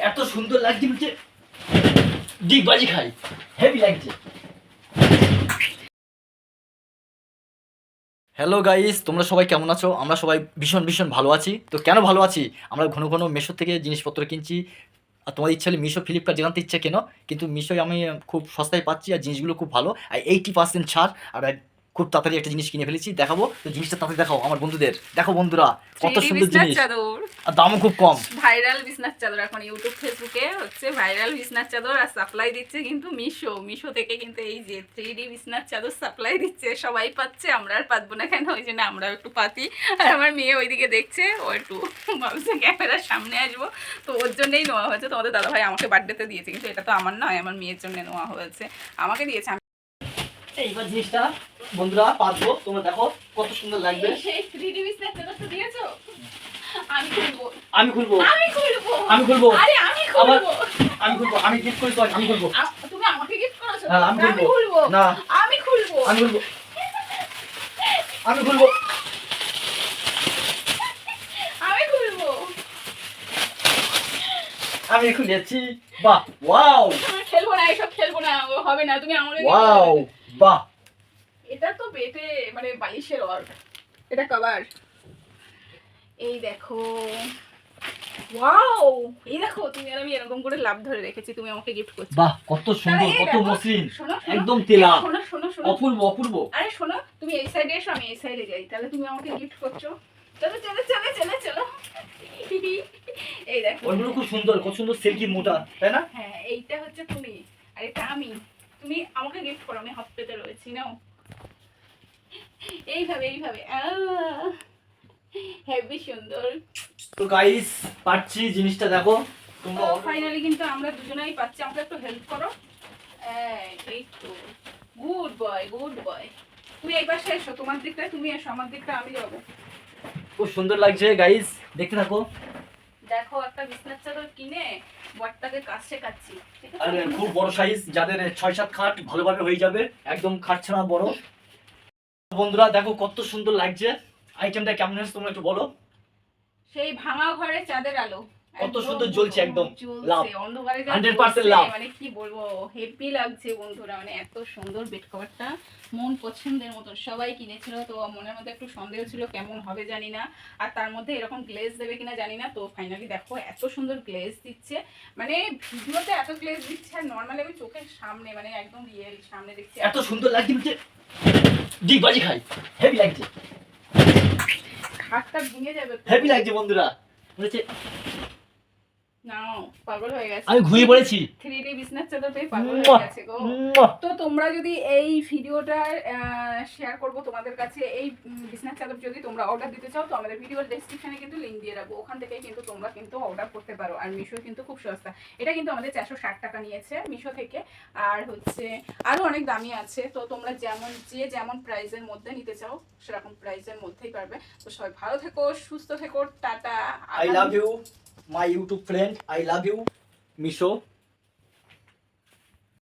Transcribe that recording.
এত সুন্দর লাগছে বলছে ডিগবাজি খাই, হেভি লাগছে। হ্যালো গাইস, তোমরা সবাই কেমন আছো? আমরা সবাই ভীষণ ভীষণ ভালো আছি। তো কেন ভালো আছি? আমরা ঘন ঘন মিশো থেকে জিনিসপত্র কিনছি। আর তোমার ইচ্ছা হলে মিশো, ফ্লিপকার্ট যেখান থেকে ইচ্ছা কেনো, কিন্তু মিশোয় আমি খুব সস্তায় পাচ্ছি আর জিনিসগুলো খুব ভালো। আর 80% ছাড়। আর খুব তাড়াতাড়ি একটা জিনিস কিনে ফেলেছি, দেখাবো। তো জিনিসটা তাড়াতাড়ি দেখাও আমার বন্ধুদের। দেখো বন্ধুরা, কত 3D সুন্দর বিছনার জিনিস চাদর, আর দামও খুব কম। ভাইরাল বিছনার চাদর এখন ইউটিউব ফেসবুকে হচ্ছে ভাইরাল বিছনার চাদর। আর সাপ্লাই দিচ্ছে কিন্তু মিশো থেকে। কিন্তু এই যে 3D বিছনার চাদর সাপ্লাই দিচ্ছে, সবাই পাচ্ছে, আমরা আর পাতবো না কেন? ওই জন্য আমরাও একটু পাতি। আর আমার মেয়ে ওইদিকে দেখছে, ও একটু ভাবছে ক্যামেরার সামনে আসবো, তো ওর জন্যই নেওয়া হয়েছে। তোমাদের দাদাভাই আমাকে বার্থডেতে দিয়েছে, কিন্তু এটা তো আমার নয়, আমার মেয়ের জন্য নেওয়া হয়েছে, আমাকে দিয়েছে। এইবার জিনিসটা বন্ধুরা পাতবো, তোমরা দেখো কত সুন্দর লাগবে। সেই 3D বিছনার চাদরটা দিয়েছো? আমি খুলবো, আমি খুলবো, আমি খুলবো, আমি খুলবো, আরে আমি খুলবো, আমি খুলবো, আমি গিফট করেছি, আমি খুলবো। তুমি আমাকে গিফট করেছো? হ্যাঁ, আমি খুলবো। না, আমি খুলবো, আমি খুলবো, আমি খুলবো, আমি খুলবো। আমি খুলেছি। বাহ, ওয়াও, আমি খেলবো না, এসব খেলবো না, ও হবে না, তুমি আমাকে ওয়াও, বাহ। এটা তো বেটে মানে বালিশের ওয়ার্ক, এটা কভার। এই দেখো, ওয়াও, এই দেখো, তুমি আর আমি এরকম করে লাভ ধরে রেখেছি, তুমি আমাকে গিফট করছো। বাহ, কত সুন্দর, এই কত দেখো, মসৃণ, শোনো, শোনো, একদম তেলা, শোনো, শোনো, শোনো, অপূর্ব, অপূর্ব। আরে শোনো, তুমি এই সাইডে এসো, আমি এই সাইডে যাই, তাহলে তুমি আমাকে গিফট করছো। চলো চলো চলো চলো চলো। এই দেখো, ওইগুলো খুব সুন্দর, কত সুন্দর সিল্কি মোটা, তাই না? হ্যাঁ, এইটা হচ্ছে তুমি আর এটা আমি। তুমি আমাকে গিফট করো, আমি হাত পেতে রয়েছি, নাও। এইভাবে এইভাবে, হেভি সুন্দর। তো গাইস, পাচ্ছি জিনিসটা দেখো তোমরা। ফাইনালি কিন্তু আমরা দুজনেই পাচ্ছি, আমাকে একটু হেল্প করো। এই তো, গুড বয়, গুড বয়। তুমি এই পাশে এসো, তোমার দিকটা তুমি এসো, আমার দিকটা আমি যাবো। খুব সুন্দর লাগছে গাইস, দেখতে থাকো। দেখো, একটা বিছনার চাদর কিনে বরটাকে কাজ শেখাচ্ছি, ঠিক আছে? আর খুব বড় সাইজ, যাদের 6-7 খাট ভালোভাবে হয়ে যাবে, একদম খাট ছাড়া বড়। বন্ধুরা দেখো কত সুন্দর লাগছে। আইটেমটা কেমন হয়েছে তোমরা একটু বলো। সেই ভাঙা ঘরে চাঁদের আলো, কত সুন্দর জ্বলছে, একদম লাভ, জ্বলছে অন্ধকারে, 100% লাভ। মানে কি বলবো, হেভি লাগছে বন্ধুরা। মানে এত সুন্দর বেড কভারটা, মন পছন্দের মতন। সবাই কিনেছিল, তো মনের মধ্যে একটু সন্দেহ ছিল কেমন হবে জানি না, আর তার মধ্যে এরকম গ্লেজ দেবে কিনা জানি না। তো ফাইনালি দেখো এত সুন্দর গ্লেজ দিচ্ছে, মানে ভিডিওতে এত গ্লেজ দিচ্ছে, আর নর্মালি আমি চোখের সামনে, মানে একদম রিয়েল সামনে দেখছি। এত সুন্দর লাগছে বলছে ডিগবাজি খাই, হেভি লাগছে, হাতটা ভেঙে যাবে, হেভি লাগছে বন্ধুরা। বলেছে নাও, পাগল হয়ে গেছে, আমি ঘুমিয়ে পড়েছি। 3D বিছনার চাদর পেয়ে পাগল হয়ে গেছে গো। তো তোমরা যদি এই ভিডিওটা শেয়ার করব তোমাদের কাছে, এই বিছনার চাদর যদি তোমরা অর্ডার দিতে চাও, তো আমাদের ভিডিওর ডেসক্রিপশনে কিন্তু লিংক দিয়ে রাখবো, ওখান থেকে কিন্তু তোমরা কিন্তু অর্ডার করতে পারো। আর মিশো কিন্তু খুব সস্তা, এটা কিন্তু আমাদের 460 টাকা নিয়েছে মিশো থেকে। আর হচ্ছে আরও অনেক দামি আছে, তো তোমরা যেমন প্রাইসের মধ্যে নিতে চাও সেরকম প্রাইসের মধ্যেই পারবে। তো সবাই ভালো থেকো, সুস্থ থেকো, tata. I love you my YouTube friend, I love you Meesho.